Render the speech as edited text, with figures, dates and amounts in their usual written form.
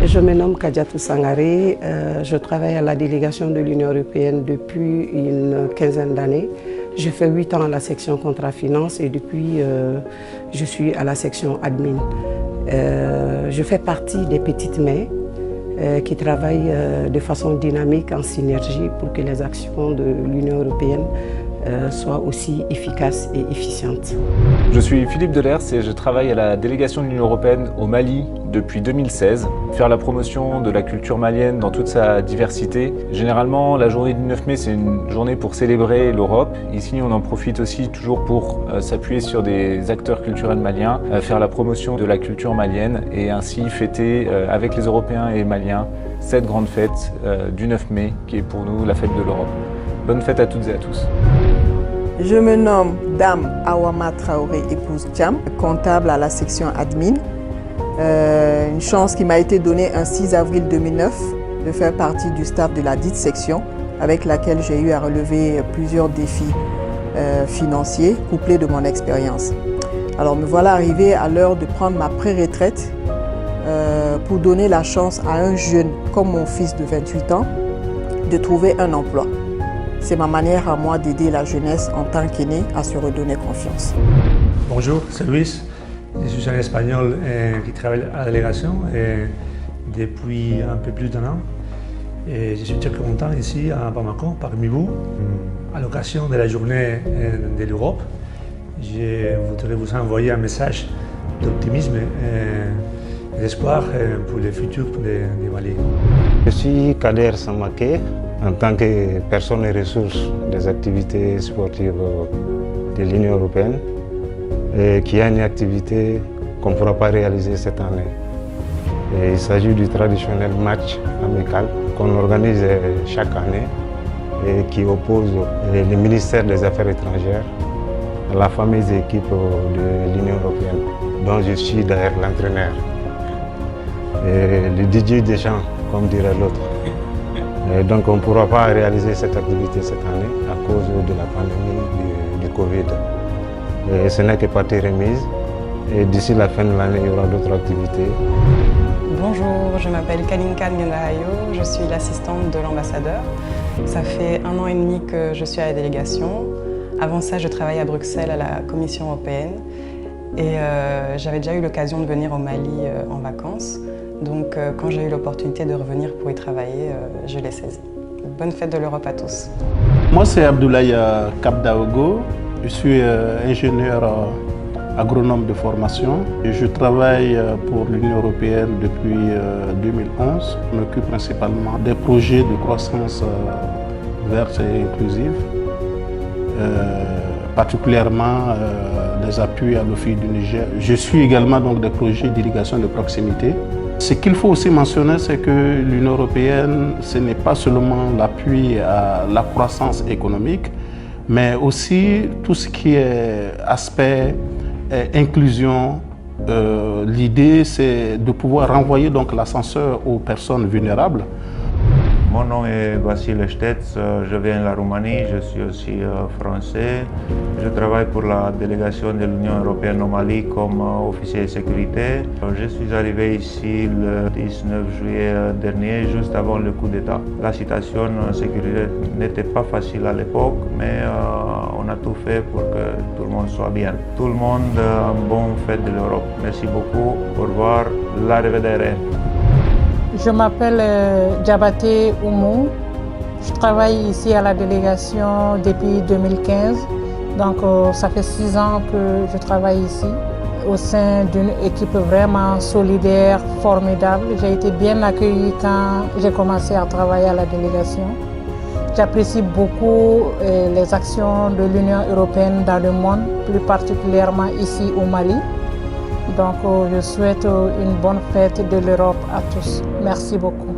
Je me nomme Kadiatou Sangaré, je travaille à la délégation de l'Union européenne depuis une quinzaine d'années. Je fais 8 ans à la section contrat finance et depuis je suis à la section admin. Je fais partie des petites mains qui travaillent de façon dynamique en synergie pour que les actions de l'Union européenne soient aussi efficaces et efficientes. Je suis Philippe Delers et je travaille à la délégation de l'Union européenne au Mali depuis 2016. Faire la promotion de la culture malienne dans toute sa diversité. Généralement, la journée du 9 mai, c'est une journée pour célébrer l'Europe. Ici, on en profite aussi toujours pour s'appuyer sur des acteurs culturels maliens, faire la promotion de la culture malienne et ainsi fêter avec les Européens et Maliens cette grande fête du 9 mai qui est pour nous la fête de l'Europe. Bonne fête à toutes et à tous. Je me nomme Dame Awama Traoré, épouse Thiam, comptable à la section admin. Une chance qui m'a été donnée un 6 avril 2009 de faire partie du staff de la dite section avec laquelle j'ai eu à relever plusieurs défis financiers couplés de mon expérience. Alors me voilà arrivée à l'heure de prendre ma pré-retraite pour donner la chance à un jeune comme mon fils de 28 ans de trouver un emploi. C'est ma manière à moi d'aider la jeunesse en tant qu'aîné à se redonner confiance. Bonjour, c'est Luis. Je suis un Espagnol qui travaille à la délégation depuis un peu plus d'un an. Et je suis très content ici à Bamako, parmi vous, à l'occasion de la journée de l'Europe. Je voudrais vous envoyer un message d'optimisme et d'espoir pour le futur du Mali. Je suis Kader Samaké. En tant que personne et ressources des activités sportives de l'Union européenne, qui a une activité qu'on ne pourra pas réaliser cette année. Et il s'agit du traditionnel match amical qu'on organise chaque année et qui oppose le ministère des Affaires étrangères à la fameuse équipe de l'Union européenne, dont je suis d'ailleurs l'entraîneur. Le DJ Deschamps, comme dirait l'autre. Donc on ne pourra pas réaliser cette activité cette année à cause de la pandémie du Covid. Et ce n'est que partie remise et d'ici la fin de l'année, il y aura d'autres activités. Bonjour, je m'appelle Kalinka Ngendahayo, je suis l'assistante de l'ambassadeur. Ça fait 1 an et demi que je suis à la délégation. Avant ça, je travaillais à Bruxelles à la Commission européenne et j'avais déjà eu l'occasion de venir au Mali en vacances. Donc quand j'ai eu l'opportunité de revenir pour y travailler, je l'ai saisi. Bonne fête de l'Europe à tous. Moi c'est Abdoulaye Kabdaogo, je suis ingénieur agronome de formation et je travaille pour l'Union européenne depuis 2011. Je m'occupe principalement des projets de croissance verte et inclusive, particulièrement des appuis à l'OFII du Niger. Je suis également donc des projets d'irrigation de proximité. Ce qu'il faut aussi mentionner, c'est que l'Union européenne, ce n'est pas seulement l'appui à la croissance économique, mais aussi tout ce qui est aspect inclusion. L'idée, c'est de pouvoir renvoyer donc l'ascenseur aux personnes vulnérables. Mon nom est Vasile Șteț, je viens de la Roumanie, je suis aussi français. Je travaille pour la délégation de l'Union européenne au Mali comme officier de sécurité. Je suis arrivé ici le 19 juillet dernier, juste avant le coup d'État. La situation en sécurité n'était pas facile à l'époque, mais on a tout fait pour que tout le monde soit bien. Tout le monde, bonne fête de l'Europe. Merci beaucoup, au revoir, l'arrivedere. Je m'appelle Diabaté Oumou. Je travaille ici à la délégation depuis 2015. Donc ça fait 6 ans que je travaille ici au sein d'une équipe vraiment solidaire, formidable. J'ai été bien accueillie quand j'ai commencé à travailler à la délégation. J'apprécie beaucoup les actions de l'Union européenne dans le monde, plus particulièrement ici au Mali. Donc je souhaite une bonne fête de l'Europe à tous. Merci beaucoup.